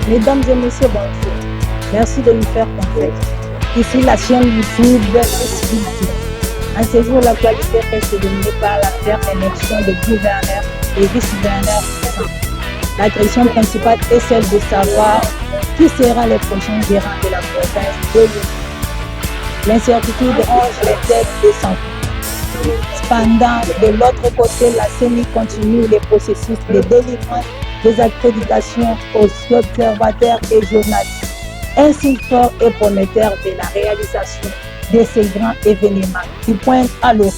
Mesdames et messieurs, bonjour. Merci de nous faire confiance. Ici la chaîne YouTube Culture. En ce jour, l'actualité reste dominée par l'affaire élection de gouverneurs et vice-gouverneurs. La question principale est celle de savoir qui sera le prochain gérant de la province de l'Union. L'incertitude ronge les têtes des sans. Cependant, de l'autre côté, la CENI continue les processus de délivrance des accréditations aux observateurs et journalistes. Un signe fort et prometteur de la réalisation de ces grands événements qui pointent à l'horizon.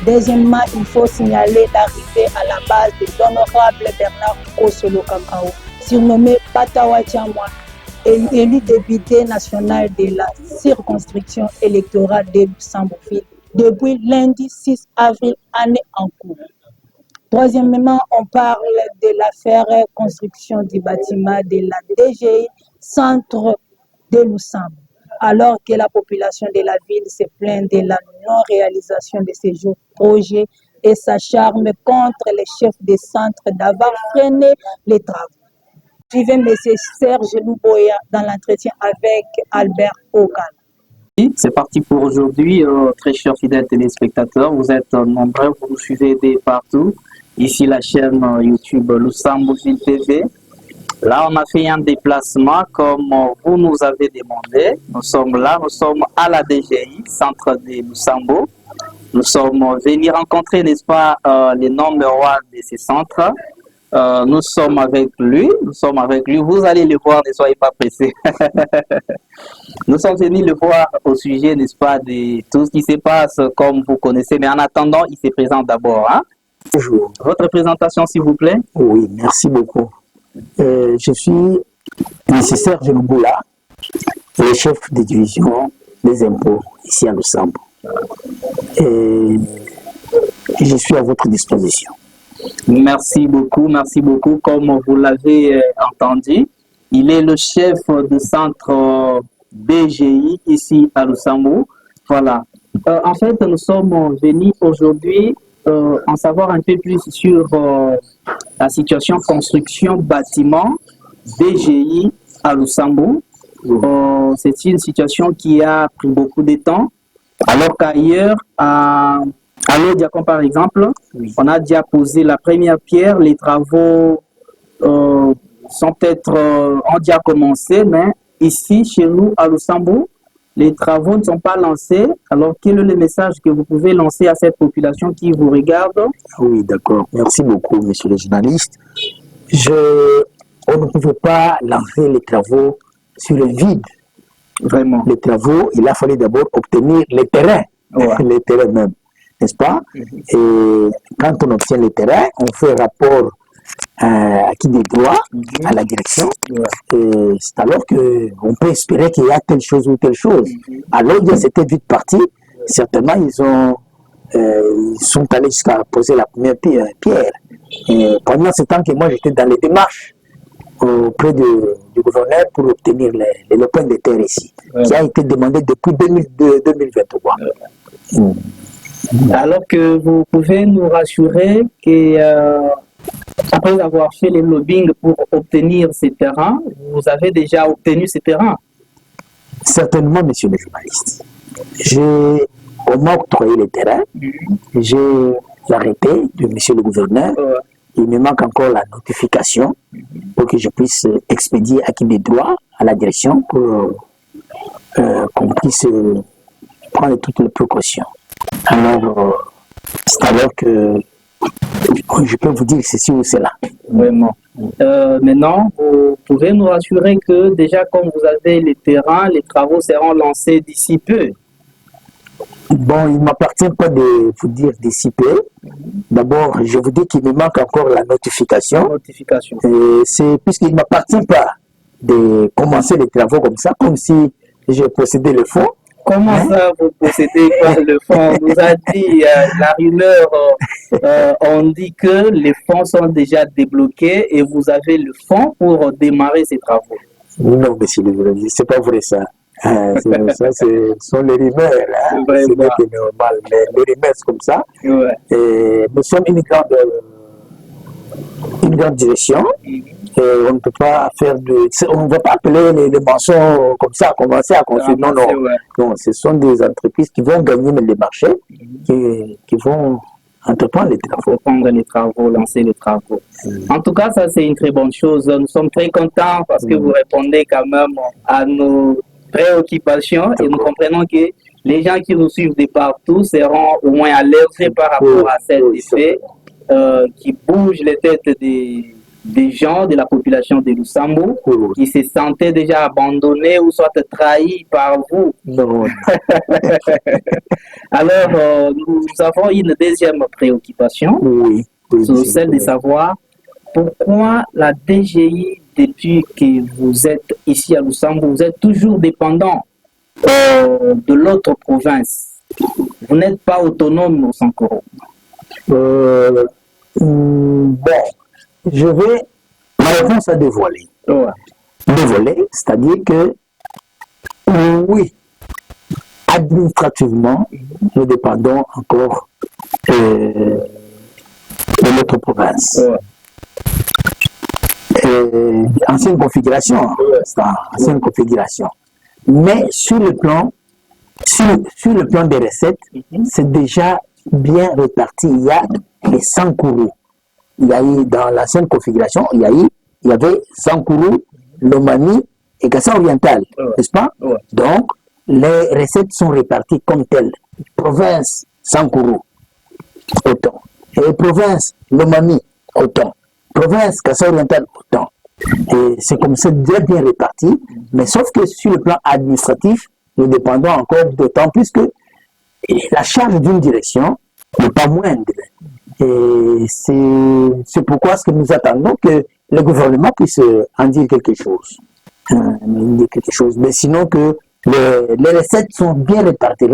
Deuxièmement, il faut signaler l'arrivée à la base de l'honorable Bernard Kosolo Kakao, surnommé Patawa Tchamwa, élu député national de la circonscription électorale de Luxembourgville depuis lundi 6 avril, année en cours. Troisièmement, on parle de l'affaire construction du bâtiment de la DGI centre de Luxembourg, alors que la population de la ville se plaint de la non-réalisation de ces projets et s'acharne contre les chefs des centres d'avoir freiné les travaux. Suivez M. Serge Louboya dans l'entretien avec Albert Okan. C'est parti pour aujourd'hui, très chers fidèles téléspectateurs. Vous êtes nombreux, vous nous suivez de partout. Ici la chaîne YouTube Luxembourgville TV. Là, on a fait un déplacement comme vous nous avez demandé. Nous sommes là, nous sommes à la DGI, centre de Luxembourg. Nous sommes venus rencontrer, n'est-ce pas, les numéros de ces centres. Nous sommes avec lui, vous allez le voir, ne soyez pas pressés. Nous sommes venus le voir au sujet, n'est-ce pas, de tout ce qui se passe comme vous connaissez, mais en attendant, il se présente d'abord. Hein? Bonjour. Votre présentation, s'il vous plaît. Oui, merci beaucoup. Je suis M. Serge Louboya, le chef de division des impôts ici à Luxembourg. Et je suis à votre disposition. Merci beaucoup, merci beaucoup. Comme vous l'avez entendu, il est le chef de centre DGI ici à Luxembourg. Voilà. En fait, nous sommes venus aujourd'hui en savoir un peu plus sur la situation construction bâtiment DGI à Luxembourg. C'est une situation qui a pris beaucoup de temps, alors qu'ailleurs, à l'Odiacon, par exemple, on a déjà posé la première pierre. Les travaux sont peut-être ont déjà commencé, mais ici, chez nous, à Luxembourg, les travaux ne sont pas lancés. Alors, quel est le message que vous pouvez lancer à cette population qui vous regarde? Oui, d'accord. Merci beaucoup, monsieur le journaliste. On ne pouvait pas lancer les travaux sur le vide. Vraiment. Les travaux, il a fallu d'abord obtenir les terrains, les terrains même. N'est-ce pas? Et quand on obtient le terrain, on fait rapport à qui des droits à la direction. Et c'est alors qu'on peut espérer qu'il y a telle chose ou telle chose. Alors, c'était vite parti. Certainement, ils sont allés jusqu'à poser la première pierre. Et pendant ce temps que moi, j'étais dans les démarches auprès du gouverneur pour obtenir le lopin de terre ici, qui a été demandé depuis 2023. Alors que vous pouvez nous rassurer que après avoir fait les lobbying pour obtenir ces terrains, vous avez déjà obtenu ces terrains? Certainement, monsieur le journaliste. On m'a octroyé les terrains, j'ai l'arrêté de monsieur le gouverneur. Il me manque encore la notification pour que je puisse expédier acquis des droits à la direction pour qu'on puisse prendre toutes les précautions. Alors, c'est alors que je peux vous dire ceci ou cela. Vraiment. Maintenant, vous pouvez nous rassurer que déjà, comme vous avez les terrains, les travaux seront lancés d'ici peu. Bon, il ne m'appartient pas de vous dire d'ici peu. D'abord, je vous dis qu'il me manque encore la notification. C'est puisqu'il ne m'appartient pas de commencer les travaux comme ça, comme si j'ai possédé le fonds. Comment ça, vous possédez pas le fonds? Vous a dit, la rumeur, on dit que les fonds sont déjà débloqués et vous avez le fonds pour démarrer ces travaux. Non, monsieur le journaliste, c'est pas vrai ça. Ça, ce sont les rumeurs. Hein? C'est normal. Les rumeurs, c'est comme ça. Et nous sommes une grande direction on ne peut pas faire on ne va pas appeler les maçons comme ça, commencer à construire. Non, non. Non, ce sont des entreprises qui vont gagner les marchés, qui vont entreprendre les travaux. Prendre les travaux, lancer les travaux. En tout cas, ça c'est une très bonne chose. Nous sommes très contents parce que vous répondez quand même à nos préoccupations et nous comprenons que les gens qui nous suivent de partout seront au moins alertés par rapport à cet effet qui bouge les têtes des gens, de la population de Lusambo, qui se sentaient déjà abandonnés ou soit trahis par vous. Non. Alors, nous avons une deuxième préoccupation, c'est celle de savoir pourquoi la DGI, depuis que vous êtes ici à Lusambo, vous êtes toujours dépendant de l'autre province. Vous n'êtes pas autonome au Sankoro. Bon, ma réponse à dévoiler. Dévoiler, c'est-à-dire que, oui, administrativement, nous dépendons encore de notre province. Ancienne configuration, ancienne configuration. Mais sur le plan des recettes, c'est déjà bien réparti. Il y a les Sankourou. Il y a eu dans l'ancienne configuration, il y avait Sankourou, Lomami et Kassa Oriental, n'est-ce pas? Donc, les recettes sont réparties comme telles. Province Sankourou, autant. Et province Lomami, autant. Province Kassa Oriental, autant. Et c'est comme ça bien réparti, mais sauf que sur le plan administratif, nous dépendons encore d'autant plus que la charge d'une direction n'est pas moindre. Et c'est pourquoi ce que nous attendons que le gouvernement puisse en dire quelque chose. Mais sinon que les recettes sont bien réparties.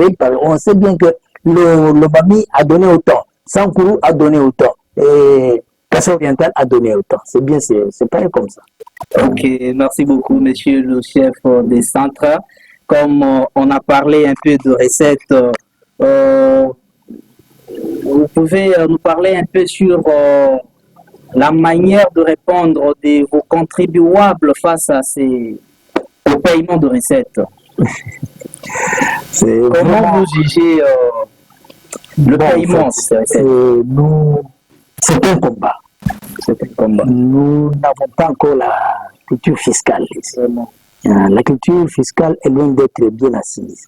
On sait bien que le Mami a donné autant, Sankourou a donné autant, et Kassa Oriental a donné autant. C'est bien, c'est pas comme ça. Ok, merci beaucoup, monsieur le chef des centres. Comme on a parlé un peu de recettes, vous pouvez nous parler un peu sur la manière de répondre de vos contribuables face à au paiement de recettes. Comment vous jugez le paiement de ces recettes? C'est un combat. Nous n'avons pas encore la culture fiscale. La culture fiscale est loin d'être bien assise.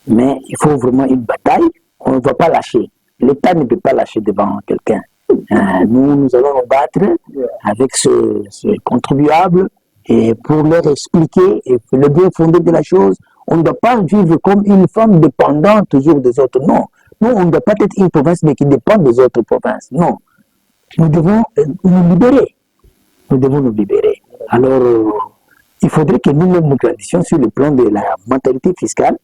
Mais il faut vraiment une bataille. On ne va pas lâcher. L'État ne peut pas lâcher devant quelqu'un. Nous allons nous battre avec ce contribuable et pour leur expliquer le bien fondé de la chose. On ne doit pas vivre comme une femme dépendante toujours des autres. Non. Nous, on ne doit pas être une province mais qui dépend des autres provinces. Non. Nous devons nous libérer. Nous devons nous libérer. Alors, il faudrait que nous-mêmes nous grandissions sur le plan de la mentalité fiscale,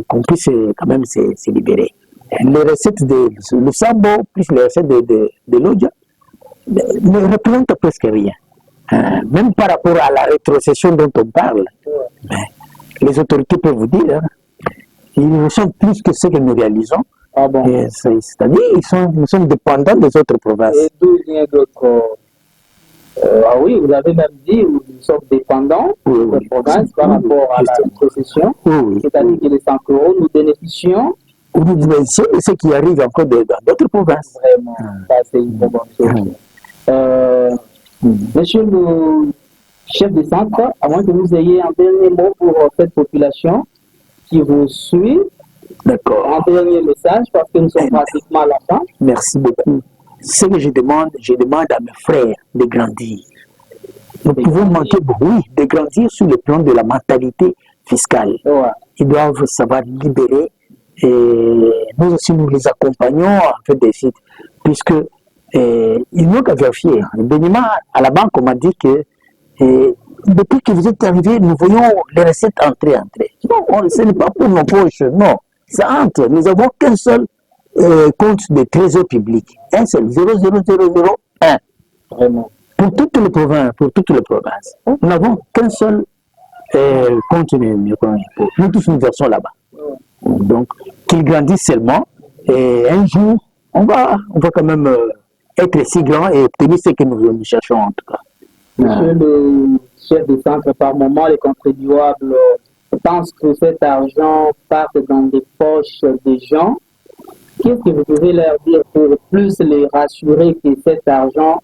qu'on puisse quand même se libérer. Les recettes de Lusambo, plus les recettes de l'Odja, ne représentent presque rien. Même par rapport à la rétrocession dont on parle, les autorités peuvent vous dire, ils ressentent plus que ce que nous réalisons. Ah bon. C'est-à-dire nous sommes dépendants des autres provinces. Et d'où vient d'autres... ah oui, vous avez même dit que nous sommes dépendants des provinces par rapport à la rétrocession. C'est-à-dire que les Sankourou, nous bénéficions de ce qui arrive encore dans d'autres provinces. Vraiment, ça c'est une bonne chose. Monsieur le chef de centre, à moins que vous ayez un dernier mot pour cette population qui vous suit. D'accord. Un dernier message parce que nous sommes pratiquement à la fin. Merci beaucoup. Ce que je demande à mes frères de grandir. Nous pouvons manquer beaucoup, de grandir sur le plan de la mentalité fiscale. Ils doivent savoir libérer. Et nous aussi, nous les accompagnons en fait des sites, puisque ils n'ont qu'à vérifier. Béniment, à la banque, on m'a dit que depuis que vous êtes arrivés, nous voyons les recettes entrer. Non, ce n'est pas pour nos poches, non. Ça entre. Nous n'avons qu'un seul compte de trésor public. Un seul, 00001. Vraiment. Pour toutes les provinces. Nous n'avons qu'un seul compte de nous tous nous versons là-bas. Donc, qu'ils grandissent seulement, et un jour, on va quand même être si grand et obtenir ce que nous cherchons en tout cas. Monsieur le chef de centre, par moment, les contribuables pensent que cet argent part dans des poches des gens. Qu'est-ce que vous pouvez leur dire pour plus les rassurer que cet argent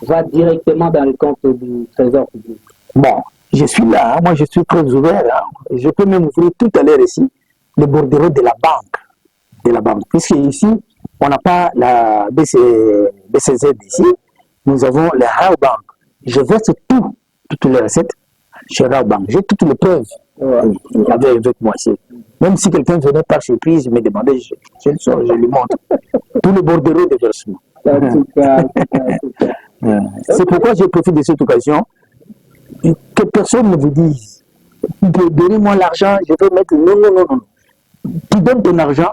va directement dans le compte du Trésor public? Bon, je suis là, moi je suis très ouvert. Je peux même ouvrir tout à l'heure ici le bordereau de la banque. Puisque ici, on n'a pas la BCZ ici, nous avons la Raobank. Je verse toutes les recettes chez Raobank. J'ai toutes les preuves avec moi ici. Même si quelqu'un venait par surprise me demandait, je le sors, je lui montre. Tout le bordereau de versement. C'est pourquoi je profite de cette occasion que personne ne vous dise donnez-moi l'argent, je vais mettre. Non. Tu donnes ton argent,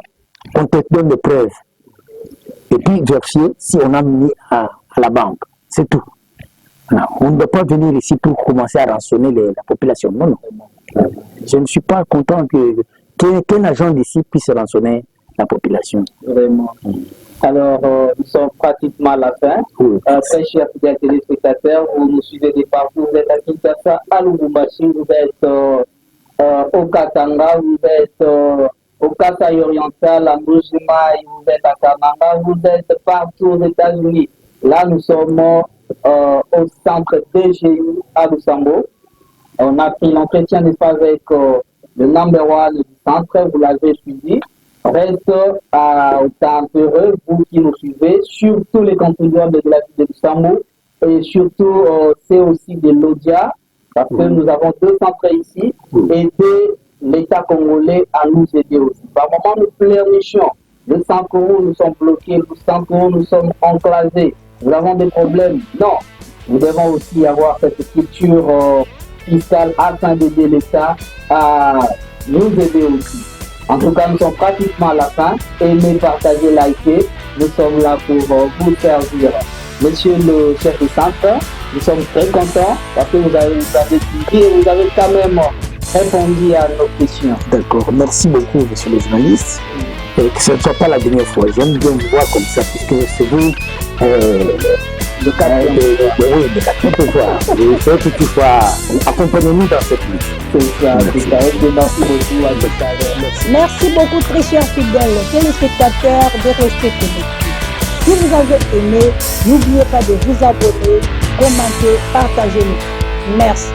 on te donne les preuves. Et puis vérifier si on a mis à la banque. C'est tout. Non, on ne doit pas venir ici pour commencer à rançonner la population. Non. Je ne suis pas content qu'un agent d'ici puisse rançonner la population. Vraiment. Alors, nous sommes pratiquement à la fin. Très chers fidèles téléspectateurs, vous nous suivez des partout. Vous êtes à Kinshasa, à Lubumbashi, vous êtes au Katanga, vous êtes au Kasaï oriental, à Mbujimaï, vous êtes à Kananga, vous êtes partout aux États-Unis. Là, nous sommes au centre DGI à Lusambo. On a pris l'entretien, n'est-ce pas, avec le number one du centre, vous l'avez suivi. Reste au temps heureux, vous qui nous suivez, surtout les contribuables de la ville de Lusambo, et surtout c'est aussi de l'ODIA, parce que nous avons deux centres ici, aider l'État congolais à nous aider aussi. Par moment, nous pleurnichons. Le centre où nous sommes bloqués, le centre où nous sommes enclavés, nous avons des problèmes. Non, nous devons aussi avoir cette culture fiscale afin d'aider l'État à nous aider aussi. En tout cas, nous sommes pratiquement à la fin. Aimez, partagez, likez. Nous sommes là pour vous servir. Monsieur le chef de centre, nous sommes très contents parce que vous avez suivi et vous avez quand même répondu à nos questions. D'accord. Merci beaucoup, monsieur le journaliste. Et que ce ne soit pas la dernière fois. J'aime bien vous voir comme ça, puisque c'est vous le quatrième fois. Il faut que tu sois accompagné-nous dans cette lutte. C'est ça. Merci beaucoup à tout à l'heure. Merci beaucoup, très chers fidèles téléspectateurs de Rester Connectés. Si vous avez aimé, n'oubliez pas de vous abonner, commenter, partager. Merci.